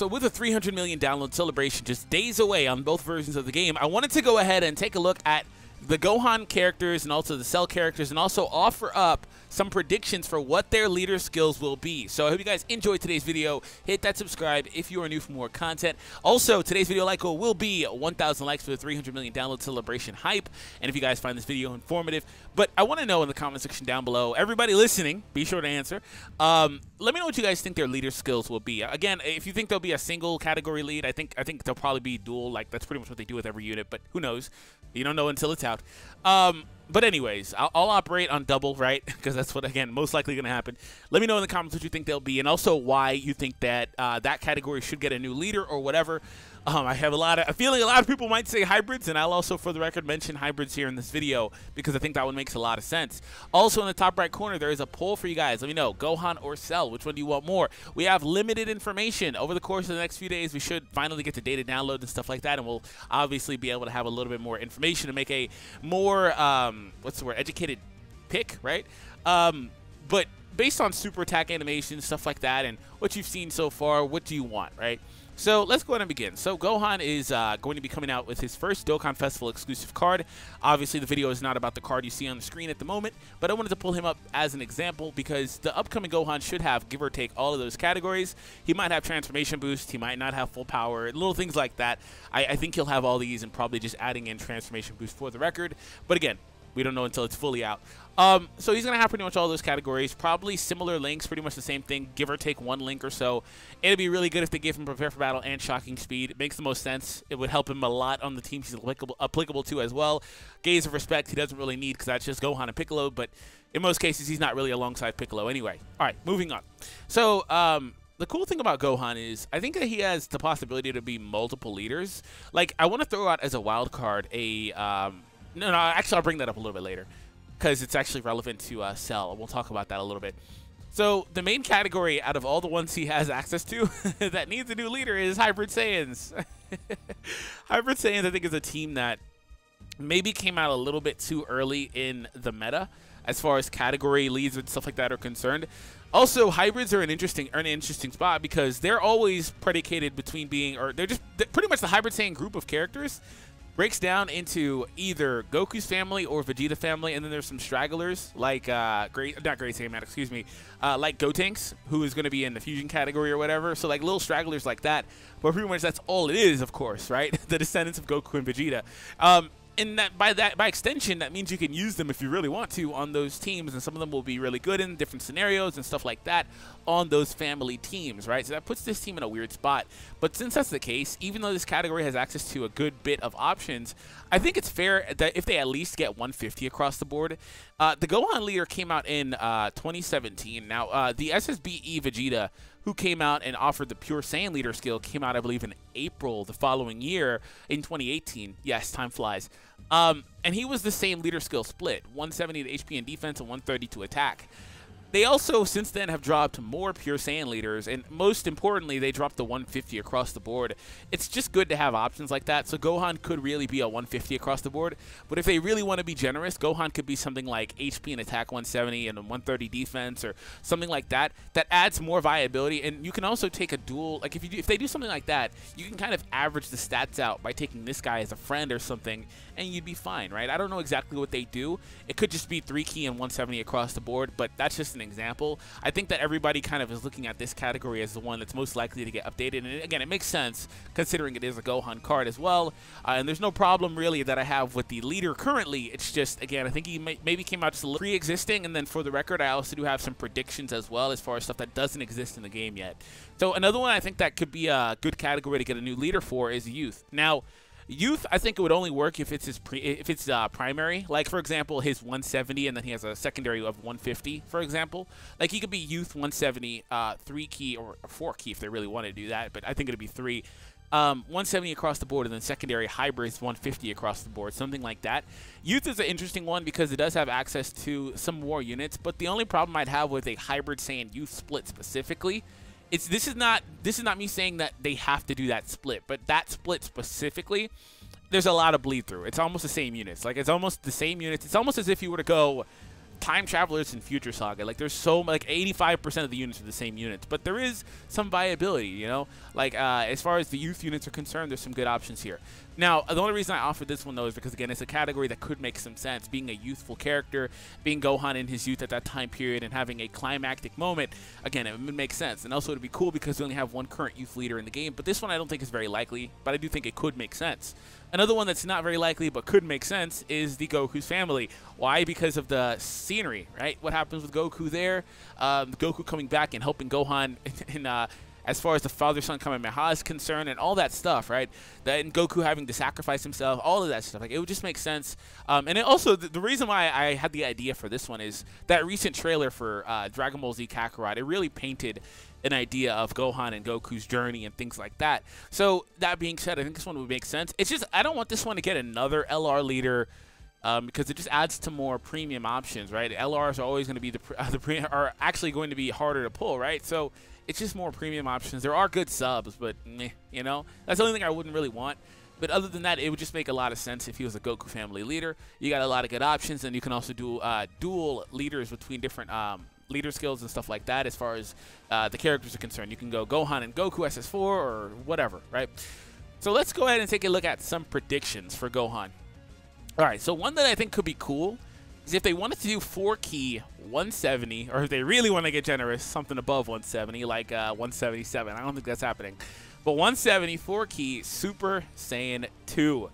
So with a 300 million download celebration just days away on both versions of the game, I wanted to go ahead and take a look at the Gohan characters and also the Cell characters, and also offer up some predictions for what their leader skills will be. So I hope you guys enjoyed today's video. Hit that subscribe if you are new for more content. Also, today's video like goal will be 1,000 likes for the 300 million download celebration hype. And if you guys find this video informative, but I want to know in the comment section down below, everybody listening, be sure to answer. Let me know what you guys think their leader skills will be. Again, if you think there'll be a single category lead, I think they'll probably be dual. Like, that's pretty much what they do with every unit, but who knows? You don't know until it's out. But anyways, I'll operate on double, right? Because that's what, again, most likely going to happen. Let me know in the comments what you think they'll be, and also why you think that that category should get a new leader or whatever. I have a feeling a lot of people might say hybrids, and I'll also, for the record, mention hybrids here in this video because I think that one makes a lot of sense. Also, in the top right corner, there is a poll for you guys. Let me know, Gohan or Cell, which one do you want more? We have limited information. Over the course of the next few days, we should finally get to data download and stuff like that, and we'll obviously be able to have a little bit more information to make a more, educated pick, right? But based on super attack animation, stuff like that, and what you've seen so far, what do you want, right? So let's go ahead and begin. So Gohan is going to be coming out with his first Dokkan Festival exclusive card. Obviously, the video is not about the card you see on the screen at the moment, but I wanted to pull him up as an example because the upcoming Gohan should have, give or take, all of those categories. He might have Transformation Boost. He might not have Full Power, little things like that. I think he'll have all these and probably just adding in Transformation Boost for the record. But again, we don't know until it's fully out. So he's going to have pretty much all those categories, probably similar links, pretty much the same thing, give or take one link or so. It'd be really good if they gave him Prepare for Battle and Shocking Speed. It makes the most sense. It would help him a lot on the teams he's applicable to as well. Gaze of Respect he doesn't really need because that's just Gohan and Piccolo, but in most cases he's not really alongside Piccolo anyway. All right, moving on. So the cool thing about Gohan is I think that he has the possibility to be multiple leaders. Like, I want to throw out as a wild card a no, actually, I'll bring that up a little bit later because it's actually relevant to Cell. We'll talk about that a little bit. So the main category out of all the ones he has access to that needs a new leader is Hybrid Saiyans. Hybrid Saiyans, I think, is a team that maybe came out a little bit too early in the meta as far as category leads and stuff like that are concerned. Also, hybrids are an interesting spot because they're always predicated between being, or they're pretty much the Hybrid Saiyan group of characters breaks down into either Goku's family or Vegeta family, and then there's some stragglers like like Gotenks, who is going to be in the fusion category or whatever. So like little stragglers like that, but pretty much that's all it is, of course, right? The descendants of Goku and Vegeta. And by extension, that means you can use them if you really want to on those teams, and some of them will be really good in different scenarios and stuff like that on those family teams, right? So that puts this team in a weird spot. But since that's the case, even though this category has access to a good bit of options, I think it's fair that if they at least get 150 across the board. The Gohan leader came out in 2017. Now, the SSBE Vegeta, who came out and offered the Pure Saiyan leader skill, came out, I believe, in April the following year, in 2018. Yes, time flies. And he was the same leader skill split, 170 to HP and defense and 130 to attack. They also, since then, have dropped more Pure Saiyan leaders, and most importantly, they dropped the 150 across the board. It's just good to have options like that, so Gohan could really be a 150 across the board, but if they really want to be generous, Gohan could be something like HP and attack 170 and a 130 defense, or something like that. That adds more viability, and you can also take a dual, like if they do something like that, you can kind of average the stats out by taking this guy as a friend or something, and you'd be fine, right? I don't know exactly what they do. It could just be 3 key and 170 across the board, but that's just an example. I think that everybody kind of is looking at this category as the one that's most likely to get updated, and again, it makes sense considering it is a Gohan card as well, and there's no problem really that I have with the leader currently. It's just, again, I think he maybe came out just a little pre-existing, and then for the record, I also do have some predictions as well as far as stuff that doesn't exist in the game yet. So another one I think that could be a good category to get a new leader for is Youth. Now, Youth, I think it would only work if it's primary. Like, for example, his 170, and then he has a secondary of 150, for example. Like, he could be Youth 170, 3 key, or 4 key if they really want to do that, but I think it would be 3. 170 across the board, and then secondary hybrids 150 across the board, something like that. Youth is an interesting one because it does have access to some more units, but the only problem I'd have with a Hybrid Saiyan Youth split specifically, this is not me saying that they have to do that split, but that split specifically, there's a lot of bleed through. It's almost the same units. Like, it's almost the same units. It's almost as if you were to go time travelers in Future Saga. Like there's so like 85% of the units are the same units, but there is some viability, you know. Like as far as the youth units are concerned, there's some good options here. Now, the only reason I offered this one though is because again, it's a category that could make some sense. Being a youthful character, being Gohan in his youth at that time period, and having a climactic moment, again, it would make sense. And also, it'd be cool because we only have one current youth leader in the game. But this one I don't think is very likely, but I do think it could make sense. Another one that's not very likely but could make sense is the Goku's family. Why? Because of the scenery, right? What happens with Goku there? Goku coming back and helping Gohan in as far as the father-son Kamehameha is concerned, and all that stuff, right? And Goku having to sacrifice himself, all of that stuff. Like, it would just make sense. And it also, the reason why I had the idea for this one is that recent trailer for Dragon Ball Z Kakarot. It really painted an idea of Gohan and Goku's journey and things like that. So, that being said, I think this one would make sense. It's just, I don't want this one to get another LR leader because it just adds to more premium options, right? LRs are always going to be are actually going to be harder to pull, right? So, it's just more premium options. There are good subs, but meh, you know, that's the only thing I wouldn't really want. But other than that, it would just make a lot of sense if he was a Goku family leader. You got a lot of good options, and you can also do dual leaders between different leader skills and stuff like that. As far as the characters are concerned, you can go Gohan and Goku SS4 or whatever, right? So let's go ahead and take a look at some predictions for Gohan. All right, so one that I think could be cool is if they wanted to do 4-key 170, or if they really want to get generous, something above 170, like 177. I don't think that's happening. But 170 4-key Super Saiyan 2.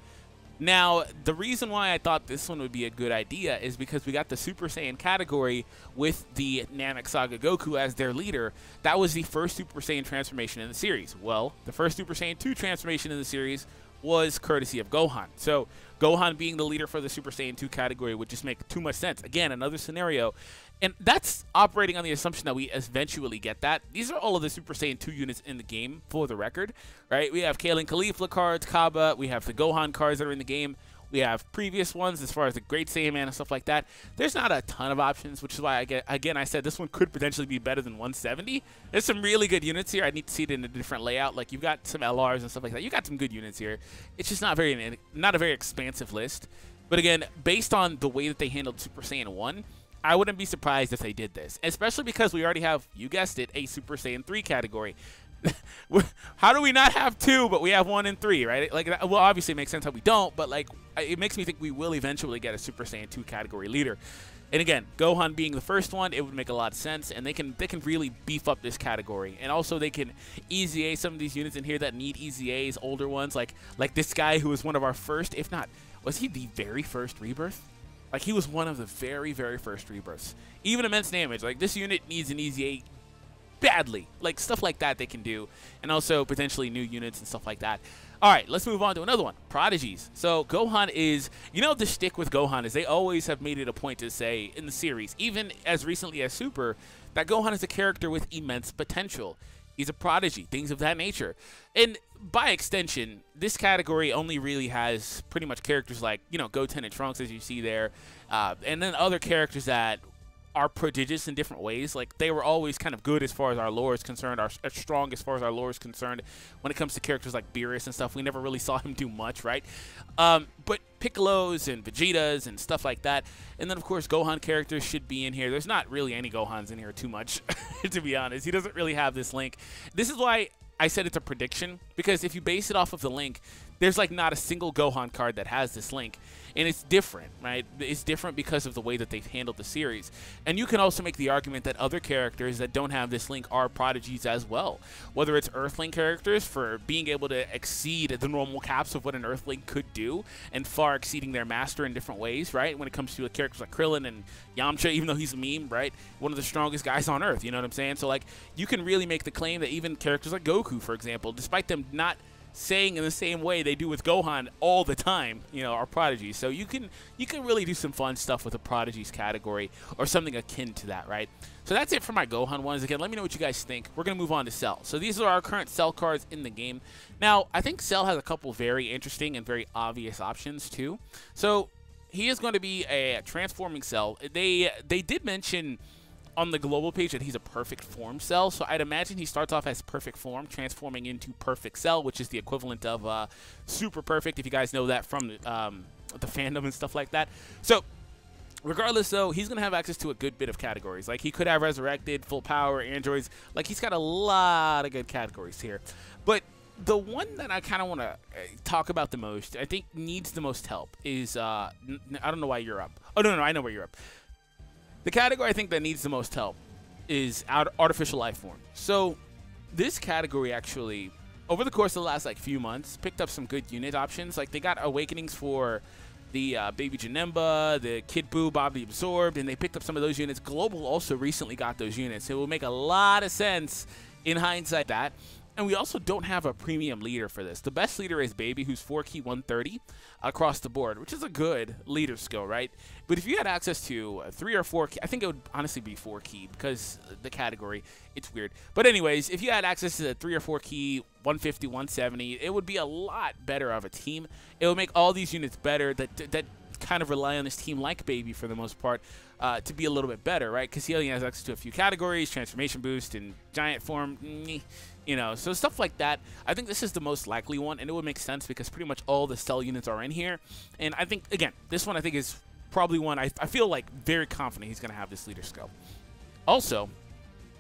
Now, the reason why I thought this one would be a good idea is because we got the Super Saiyan category with the Namek Saga Goku as their leader. That was the first Super Saiyan transformation in the series. Well, the first Super Saiyan 2 transformation in the series was courtesy of Gohan. So Gohan being the leader for the Super Saiyan 2 category would just make too much sense. Again, another scenario. And that's operating on the assumption that we eventually get that. These are all of the Super Saiyan 2 units in the game, for the record, right? We have Kalen Caulifla cards, Kaba, we have the Gohan cards that are in the game. We have previous ones as far as the Great Saiyaman and stuff like that. There's not a ton of options, which is why, I said this one could potentially be better than 170. There's some really good units here. I need to see it in a different layout. Like, you've got some LRs and stuff like that. You got some good units here. It's just not a very expansive list. But again, based on the way that they handled Super Saiyan 1, I wouldn't be surprised if they did this, especially because we already have, you guessed it, a Super Saiyan 3 category. How do we not have 2, but we have 1 and 3, right? Like, well, obviously it makes sense how we don't, but like, it makes me think we will eventually get a Super Saiyan 2 category leader. And again, Gohan being the first one, it would make a lot of sense, and they can really beef up this category. And also they can easy A some of these units in here that need easy A's, older ones, like this guy who was one of our first, if not, was he the very first Rebirth? Like, he was one of the very, very first Rebirths. Even immense damage. Like, this unit needs an easy A badly. Like, stuff like that they can do. And also, potentially new units and stuff like that. All right, let's move on to another one. Prodigies. So, Gohan is... You know, the shtick with Gohan is they always have made it a point to say, in the series, even as recently as Super, that Gohan is a character with immense potential. He's a prodigy, things of that nature. And by extension, this category only really has pretty much characters like, you know, Goten and Trunks, as you see there, and then other characters that are prodigious in different ways. Like, they were always kind of good as far as our lore is concerned, are strong as far as our lore is concerned. When it comes to characters like Beerus and stuff, we never really saw him do much, right? But Piccolos and Vegetas and stuff like that. And then, of course, Gohan characters should be in here. There's not really any Gohans in here too much, to be honest. He doesn't really have this link. This is why I said it's a prediction, because if you base it off of the link, there's like not a single Gohan card that has this link. And it's different, right? It's different because of the way that they've handled the series. And you can also make the argument that other characters that don't have this link are prodigies as well. Whether it's Earthling characters for being able to exceed the normal caps of what an Earthling could do, and far exceeding their master in different ways, right? When it comes to characters like Krillin and Yamcha, even though he's a meme, right? One of the strongest guys on Earth, you know what I'm saying? So, like, you can really make the claim that even characters like Goku, for example, despite them not saying in the same way they do with Gohan all the time, you know, are prodigies. So you can really do some fun stuff with the prodigies category or something akin to that, right? So that's it for my Gohan ones. Again, let me know what you guys think. We're going to move on to Cell. So these are our current Cell cards in the game. Now, I think Cell has a couple very interesting and very obvious options too. So he is going to be a transforming Cell. They did mention on the global page that he's a perfect form Cell, so I'd imagine he starts off as perfect form, transforming into perfect Cell, which is the equivalent of super perfect, if you guys know that from the fandom and stuff like that. So Regardless, though, he's going to have access to a good bit of categories. Like, he could have Resurrected, Full Power, Androids. Like, he's got a lot of good categories here. But the one that I kind of want to talk about the most, I think needs the most help, is, I don't know why you're up. Oh, no, I know where you're up. The category I think that needs the most help is Artificial Life Form. So, this category actually, over the course of the last, like, few months, picked up some good unit options. Like, they got Awakenings for the Baby Janemba, the Kid Buu, Bob the Absorbed, and they picked up some of those units. Global also recently got those units. It will make a lot of sense in hindsight that. And we also don't have a premium leader for this. The best leader is Baby, who's 4-key 130 across the board, which is a good leader skill, right? But if you had access to 3 or 4 key, I think it would honestly be 4-key because the category, it's weird. But anyways, if you had access to the 3 or 4 key 150, 170, it would be a lot better of a team. It would make all these units better that kind of rely on this team like Baby for the most part to be a little bit better, right? Because he only has access to a few categories, transformation boost and giant form, you know, so stuff like that. I think this is the most likely one, and it would make sense because pretty much all the Cell units are in here. And I think, again, this one I think is probably one I feel like very confident he's going to have this leader skill. Also,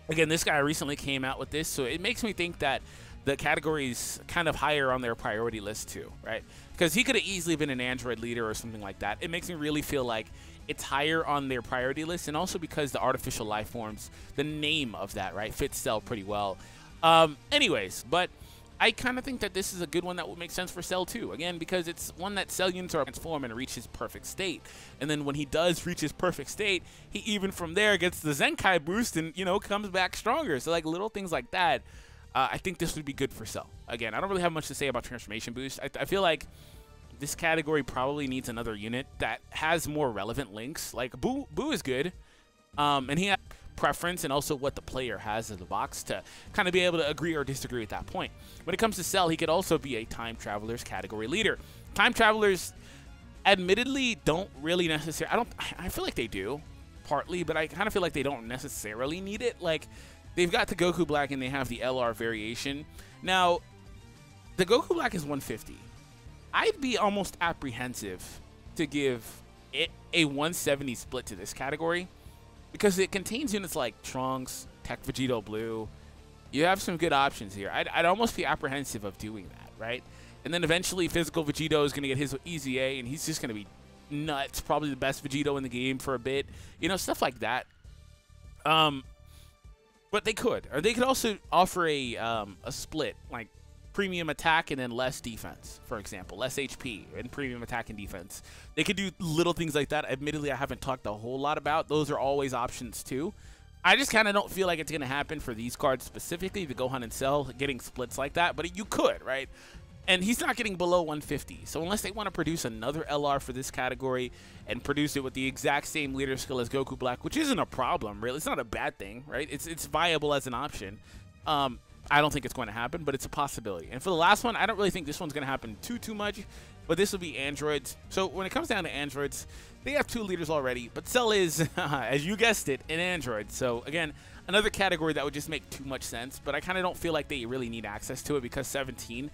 again, this guy recently came out with this, so it makes me think that the category is kind of higher on their priority list too, right? Because he could have easily been an Android leader or something like that. It makes me really feel like it's higher on their priority list, and also because the Artificial Life Forms, the name of that, right, fits Cell pretty well. Anyways, but I kind of think that this is a good one that would make sense for Cell too. Again, because it's one that Cell units are transform and reach his perfect state. And then when he does reach his perfect state, he even from there gets the Zenkai boost and, you know, comes back stronger. So, like, little things like that, I think this would be good for Cell. Again, I don't really have much to say about transformation boost. I feel like this category probably needs another unit that has more relevant links. Like, Buu is good, and he has preference and also what the player has in the box to kind of be able to agree or disagree at that point. When it comes to Cell, he could also be a Time Travelers category leader. Time Travelers, admittedly, don't really necessarily, I feel like they do, partly, but I kind of feel like they don't necessarily need it. Like, they've got the Goku Black and they have the LR variation. Now, the Goku Black is 150. I'd be almost apprehensive to give it a 170 split to this category, because it contains units like Trunks, Tech Vegito Blue. You have some good options here. I'd almost be apprehensive of doing that, right? And then eventually Physical Vegito is going to get his Easy A, and he's just going to be nuts. Probably the best Vegito in the game for a bit. You know, stuff like that. But they could. Or they could also offer a split, like premium attack and then less defense, for example. Less HP and premium attack and defense. They could do little things like that. Admittedly, I haven't talked a whole lot about. Those are always options too. I just kind of don't feel like it's going to happen for these cards specifically, the Gohan and Cell getting splits like that. But you could, right? And he's not getting below 150. So unless they want to produce another LR for this category and produce it with the exact same leader skill as Goku Black, which isn't a problem, really. It's not a bad thing, right? It's viable as an option. I don't think it's going to happen, but it's a possibility. And for the last one, I don't really think this one's going to happen too much, but this will be androids. So when it comes down to androids, they have 2 leaders already, but Cell is, as you guessed it, an android. So again, another category that would just make too much sense, but I kind of don't feel like they really need access to it because 17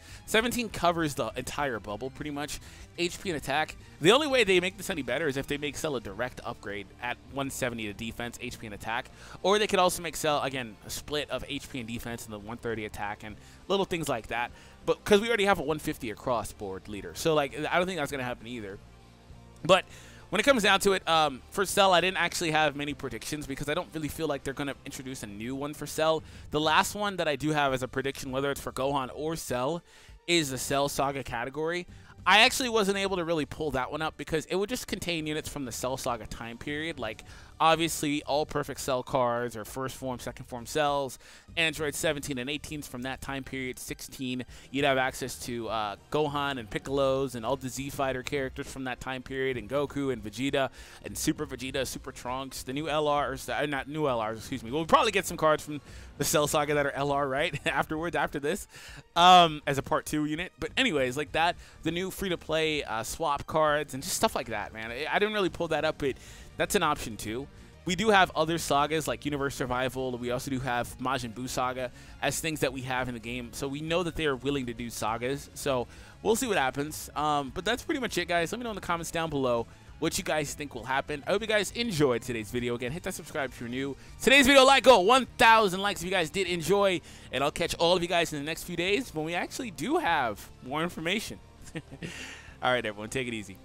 covers the entire bubble pretty much. HP and attack. The only way they make this any better is if they make Cell a direct upgrade at 170 to defense, HP and attack, or they could also make Cell, again, a split of HP and defense and the 130 attack and little things like that. But because we already have a 150 across board leader, so like I don't think that's going to happen either. But when it comes down to it, for Cell, I didn't actually have many predictions because I don't really feel like they're going to introduce a new one for Cell. The last one that I do have as a prediction, whether it's for Gohan or Cell, is the Cell Saga category. I actually wasn't able to really pull that one up because it would just contain units from the Cell Saga time period, like obviously all perfect Cell cards or first form, second form Cells, Android 17 and 18s from that time period, 16, you'd have access to Gohan and Piccolos and all the Z Fighter characters from that time period, and Goku and Vegeta and Super Vegeta, Super Trunks, the new LRs, not new LRs, excuse me. We'll probably get some cards from the Cell Saga that are LR, right, after this, as a part 2 unit. But anyways, like that, the new free-to-play swap cards and just stuff like that, man. I didn't really pull that up, but that's an option too. We do have other sagas like Universe Survival. We also do have Majin Buu Saga as things that we have in the game. So we know that they are willing to do sagas. So we'll see what happens. But that's pretty much it, guys. Let me know in the comments down below what you guys think will happen. I hope you guys enjoyed today's video. Again, hit that subscribe if you're new. Today's video like goal, 1,000 likes if you guys did enjoy. And I'll catch all of you guys in the next few days when we actually do have more information. All right, everyone, take it easy.